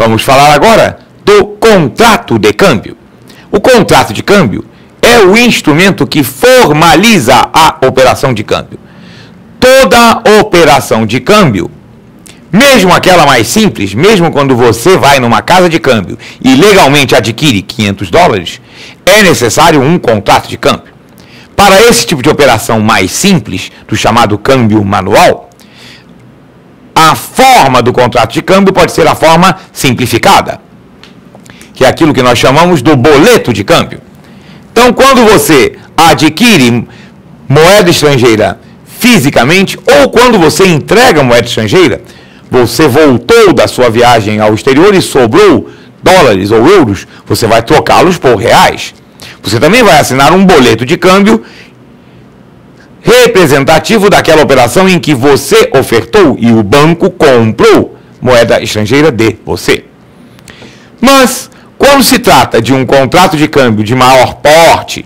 Vamos falar agora do contrato de câmbio. O contrato de câmbio é o instrumento que formaliza a operação de câmbio. Toda operação de câmbio, mesmo aquela mais simples, mesmo quando você vai numa casa de câmbio e legalmente adquire $500, é necessário um contrato de câmbio. Para esse tipo de operação mais simples, do chamado câmbio manual, a forma do contrato de câmbio pode ser a forma simplificada, que é aquilo que nós chamamos do boleto de câmbio. Então, quando você adquire moeda estrangeira fisicamente, ou quando você entrega moeda estrangeira, você voltou da sua viagem ao exterior e sobrou dólares ou euros, você vai trocá-los por reais. Você também vai assinar um boleto de câmbio representativo daquela operação em que você ofertou e o banco comprou moeda estrangeira de você. Mas, quando se trata de um contrato de câmbio de maior porte,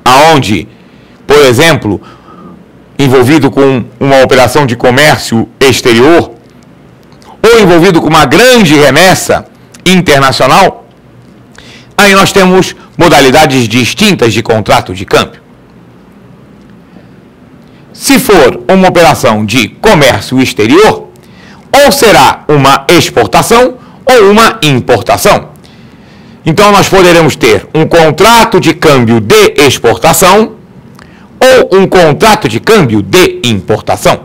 aonde, por exemplo, envolvido com uma operação de comércio exterior, ou envolvido com uma grande remessa internacional, aí nós temos modalidades distintas de contrato de câmbio. Se for uma operação de comércio exterior, ou será uma exportação ou uma importação. Então nós poderemos ter um contrato de câmbio de exportação ou um contrato de câmbio de importação.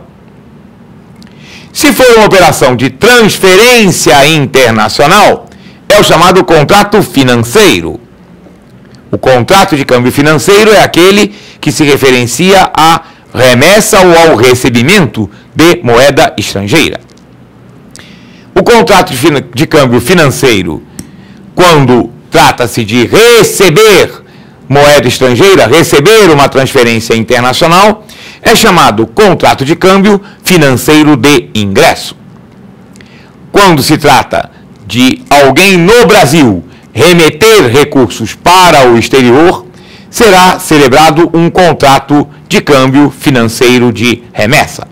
Se for uma operação de transferência internacional, é o chamado contrato financeiro. O contrato de câmbio financeiro é aquele que se referencia à remessa ou ao recebimento de moeda estrangeira. O contrato de câmbio financeiro, quando trata-se de receber moeda estrangeira, receber uma transferência internacional, é chamado contrato de câmbio financeiro de ingresso. Quando se trata de alguém no Brasil remeter recursos para o exterior, será celebrado um contrato de câmbio financeiro de remessa.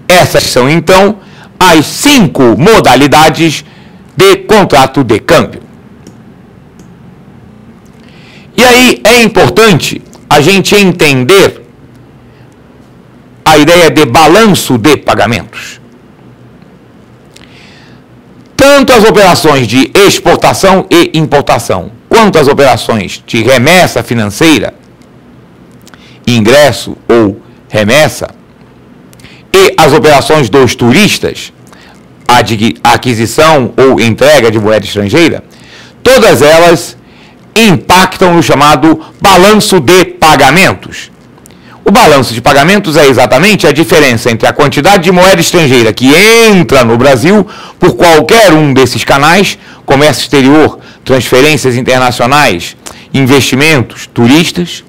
Essas são, então, as 5 modalidades de contrato de câmbio. E aí é importante a gente entender a ideia de balanço de pagamentos. Tanto as operações de exportação e importação, quanto as operações de remessa financeira, ingresso ou remessa, e as operações dos turistas, aquisição ou entrega de moeda estrangeira, todas elas impactam no chamado balanço de pagamentos. O balanço de pagamentos é exatamente a diferença entre a quantidade de moeda estrangeira que entra no Brasil por qualquer um desses canais, comércio exterior, transferências internacionais, investimentos, turistas,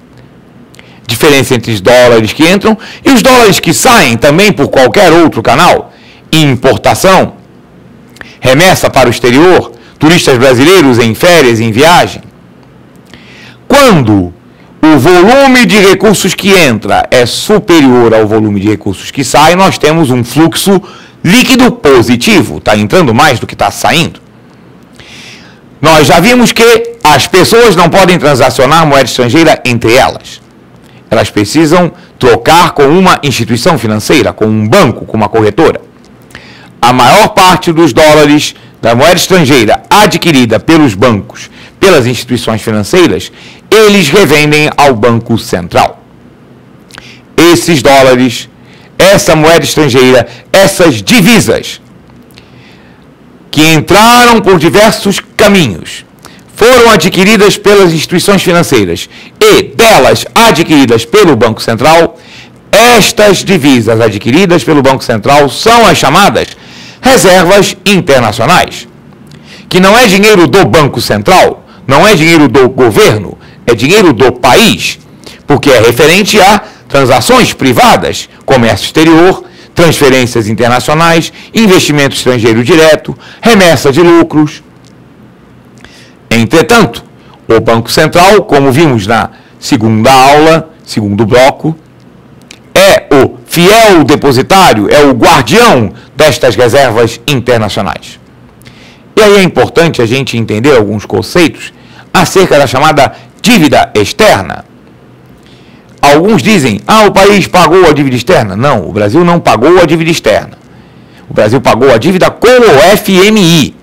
diferença entre os dólares que entram e os dólares que saem também por qualquer outro canal, importação, remessa para o exterior, turistas brasileiros em férias, em viagem. Quando o volume de recursos que entra é superior ao volume de recursos que sai, nós temos um fluxo líquido positivo, está entrando mais do que está saindo. Nós já vimos que as pessoas não podem transacionar moeda estrangeira entre elas. Elas precisam trocar com uma instituição financeira, com um banco, com uma corretora. A maior parte dos dólares da moeda estrangeira adquirida pelos bancos, pelas instituições financeiras, eles revendem ao Banco Central. Esses dólares, essa moeda estrangeira, essas divisas que entraram por diversos caminhos, foram adquiridas pelas instituições financeiras e delas adquiridas pelo Banco Central, estas divisas adquiridas pelo Banco Central são as chamadas reservas internacionais, que não é dinheiro do Banco Central, não é dinheiro do governo, é dinheiro do país, porque é referente a transações privadas, comércio exterior, transferências internacionais, investimento estrangeiro direto, remessa de lucros. Entretanto, o Banco Central, como vimos na segunda aula, segundo bloco, é o fiel depositário, é o guardião destas reservas internacionais. E aí é importante a gente entender alguns conceitos acerca da chamada dívida externa. Alguns dizem, o país pagou a dívida externa. Não, o Brasil não pagou a dívida externa. O Brasil pagou a dívida com o FMI,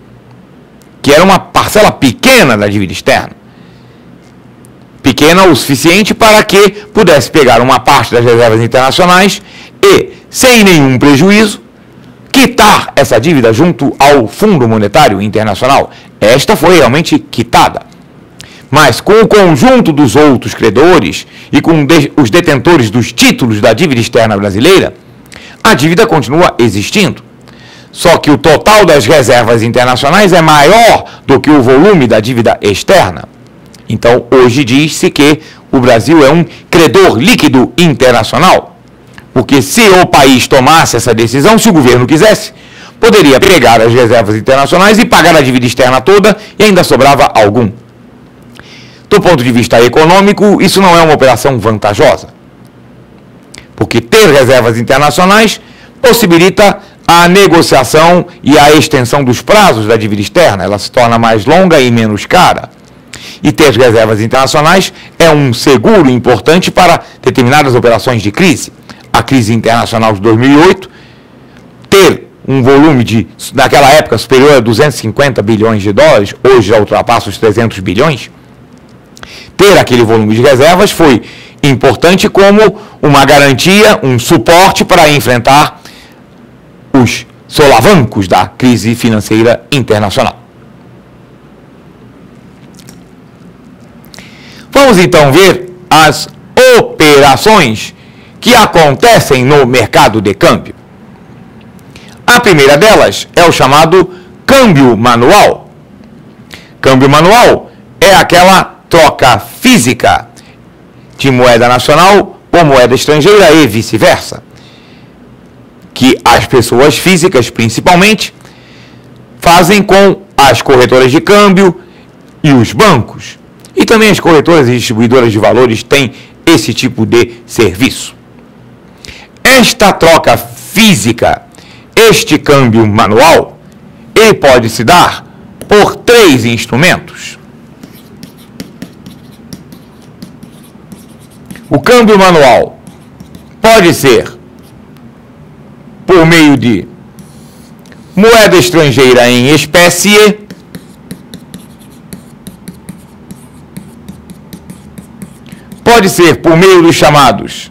que era uma parcela pequena da dívida externa. Pequena o suficiente para que pudesse pegar uma parte das reservas internacionais e, sem nenhum prejuízo, quitar essa dívida junto ao Fundo Monetário Internacional. Esta foi realmente quitada. Mas com o conjunto dos outros credores e com os detentores dos títulos da dívida externa brasileira, a dívida continua existindo. Só que o total das reservas internacionais é maior do que o volume da dívida externa. Então, hoje diz-se que o Brasil é um credor líquido internacional. Porque se o país tomasse essa decisão, se o governo quisesse, poderia pegar as reservas internacionais e pagar a dívida externa toda e ainda sobrava algum. Do ponto de vista econômico, isso não é uma operação vantajosa. Porque ter reservas internacionais possibilita a negociação e a extensão dos prazos da dívida externa. Ela se torna mais longa e menos cara. E ter reservas internacionais é um seguro importante para determinadas operações de crise. A crise internacional de 2008, ter um volume naquela época, superior a 250 bilhões de dólares, hoje já ultrapassa os 300 bilhões, ter aquele volume de reservas foi importante como uma garantia, um suporte para enfrentar os solavancos da crise financeira internacional. Vamos então ver as operações que acontecem no mercado de câmbio. A primeira delas é o chamado câmbio manual. Câmbio manual é aquela troca física de moeda nacional por moeda estrangeira e vice-versa, que as pessoas físicas, principalmente, fazem com as corretoras de câmbio e os bancos. E também as corretoras e distribuidoras de valores têm esse tipo de serviço. Esta troca física, este câmbio manual, ele pode se dar por 3 instrumentos. O câmbio manual pode ser por meio de moeda estrangeira em espécie, pode ser por meio dos chamados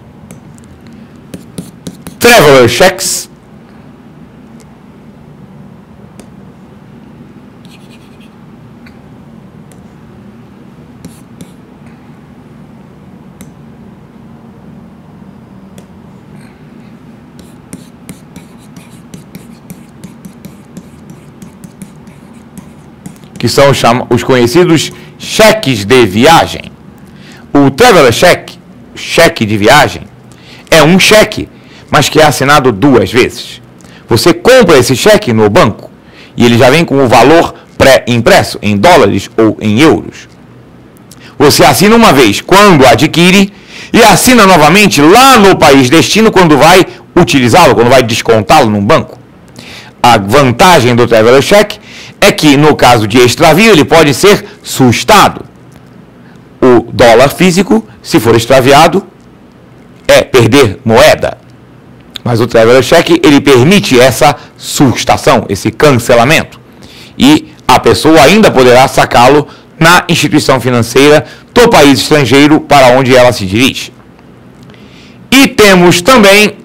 traveler checks, que são os conhecidos cheques de viagem. O traveler check, cheque de viagem, é um cheque, mas que é assinado 2 vezes. Você compra esse cheque no banco e ele já vem com o valor pré-impresso em dólares ou em euros. Você assina uma vez quando adquire e assina novamente lá no país destino quando vai utilizá-lo, quando vai descontá-lo num banco. A vantagem do traveler check é que, no caso de extravio, ele pode ser sustado. O dólar físico, se for extraviado, é perder moeda. Mas o traveler check, ele permite essa sustação, esse cancelamento. E a pessoa ainda poderá sacá-lo na instituição financeira do país estrangeiro para onde ela se dirige. E temos também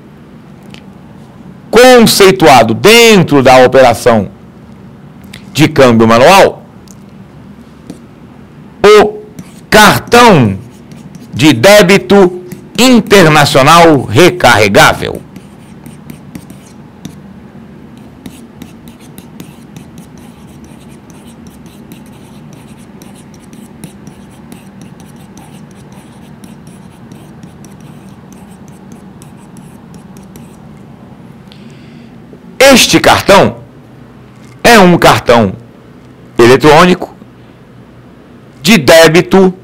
conceituado dentro da operação de câmbio manual o cartão de débito internacional recarregável. Este cartão é um cartão eletrônico de débito.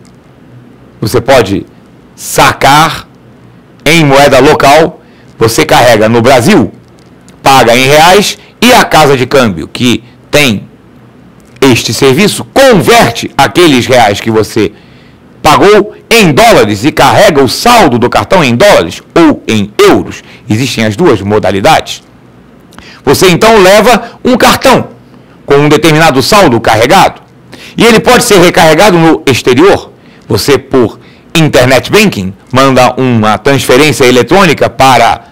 Você pode sacar em moeda local, você carrega no Brasil, paga em reais e a casa de câmbio, que tem este serviço converte aqueles reais que você pagou em dólares e carrega o saldo do cartão em dólares ou em euros. Existem as duas modalidades. Você então leva um cartão com um determinado saldo carregado e ele pode ser recarregado no exterior. Você, por internet banking, manda uma transferência eletrônica para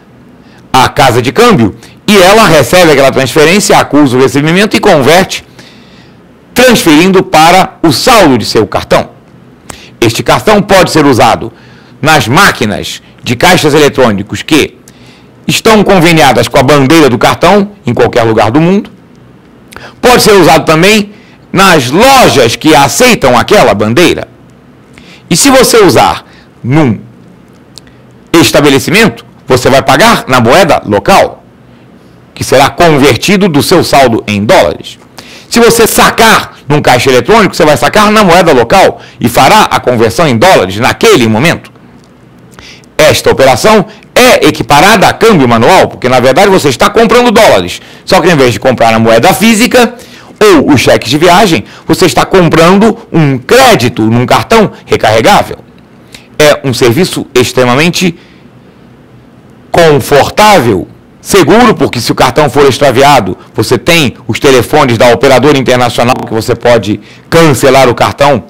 a casa de câmbio e ela recebe aquela transferência, acusa o recebimento e converte, transferindo para o saldo de seu cartão. Este cartão pode ser usado nas máquinas de caixas eletrônicos que estão conveniadas com a bandeira do cartão em qualquer lugar do mundo. Pode ser usado também nas lojas que aceitam aquela bandeira. E se você usar num estabelecimento, você vai pagar na moeda local, que será convertido do seu saldo em dólares. Se você sacar num caixa eletrônico, você vai sacar na moeda local e fará a conversão em dólares naquele momento. Esta operação é equiparada a câmbio manual, porque na verdade você está comprando dólares, só que ao invés de comprar na moeda física ou os cheques de viagem, você está comprando um crédito num cartão recarregável. É um serviço extremamente confortável, seguro, porque se o cartão for extraviado, você tem os telefones da operadora internacional que você pode cancelar o cartão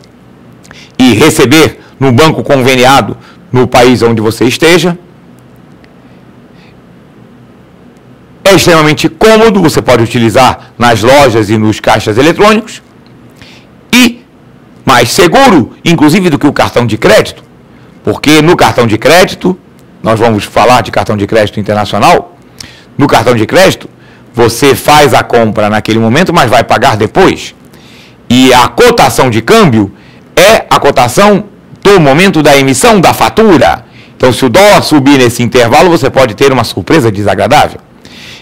e receber no banco conveniado no país onde você esteja. É extremamente cômodo, você pode utilizar nas lojas e nos caixas eletrônicos. E mais seguro, inclusive, do que o cartão de crédito, porque no cartão de crédito, nós vamos falar de cartão de crédito internacional, no cartão de crédito, você faz a compra naquele momento, mas vai pagar depois. E a cotação de câmbio é a cotação do momento da emissão da fatura. Então, se o dólar subir nesse intervalo, você pode ter uma surpresa desagradável.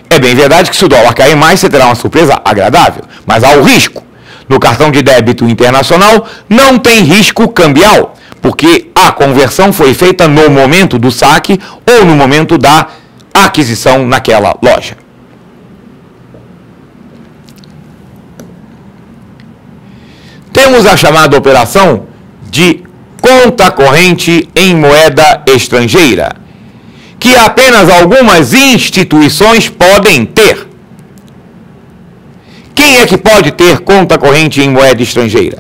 É bem verdade que se o dólar cair mais, você terá uma surpresa agradável, mas há o risco. No cartão de débito internacional, não tem risco cambial, porque a conversão foi feita no momento do saque ou no momento da aquisição naquela loja. Temos a chamada operação de conta corrente em moeda estrangeira, que apenas algumas instituições podem ter. Quem é que pode ter conta corrente em moeda estrangeira?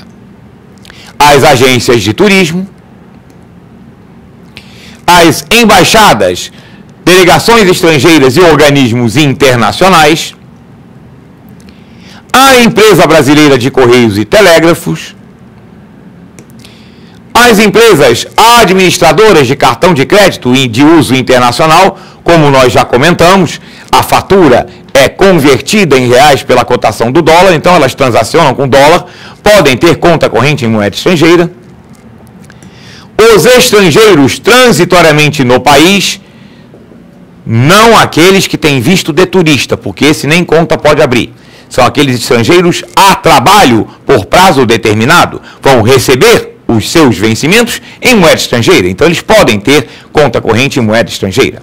As agências de turismo, as embaixadas, delegações estrangeiras e organismos internacionais, a empresa brasileira de Correios e Telégrafos, as empresas administradoras de cartão de crédito de uso internacional, como nós já comentamos, a fatura é convertida em reais pela cotação do dólar, então elas transacionam com dólar, podem ter conta corrente em moeda estrangeira. Os estrangeiros transitoriamente no país, não aqueles que têm visto de turista, porque esse nem conta pode abrir. São aqueles estrangeiros a trabalho por prazo determinado, vão receber os seus vencimentos em moeda estrangeira, então eles podem ter conta corrente em moeda estrangeira.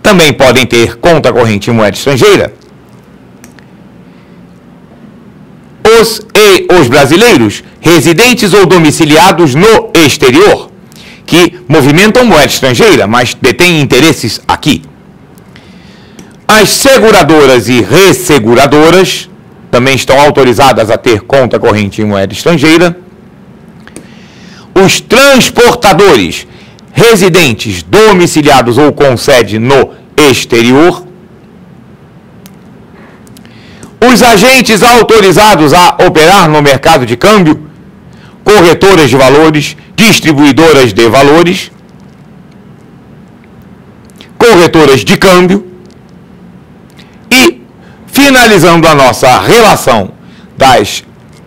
Também podem ter conta corrente em moeda estrangeira os brasileiros residentes ou domiciliados no exterior, que movimentam moeda estrangeira, mas detêm interesses aqui. As seguradoras e resseguradoras também estão autorizadas a ter conta corrente em moeda estrangeira. Os transportadores residentes, domiciliados ou com sede no exterior. Os agentes autorizados a operar no mercado de câmbio, corretoras de valores, distribuidoras de valores, corretoras de câmbio. E, finalizando a nossa relação das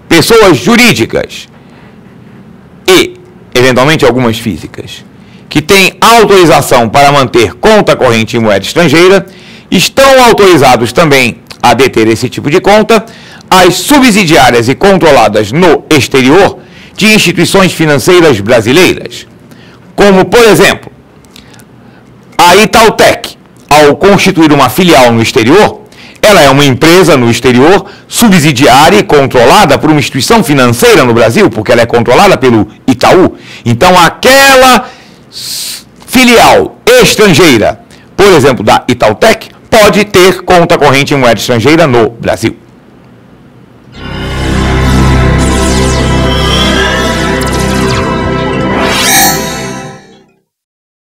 pessoas jurídicas e, eventualmente, algumas físicas, que têm autorização para manter conta corrente em moeda estrangeira, estão autorizados também a deter esse tipo de conta as subsidiárias e controladas no exterior de instituições financeiras brasileiras, como, por exemplo, a Itautec, ao constituir uma filial no exterior, ela é uma empresa no exterior, subsidiária e controlada por uma instituição financeira no Brasil, porque ela é controlada pelo Itaú. Então, aquela filial estrangeira, por exemplo, da Itautec, pode ter conta corrente em moeda estrangeira no Brasil.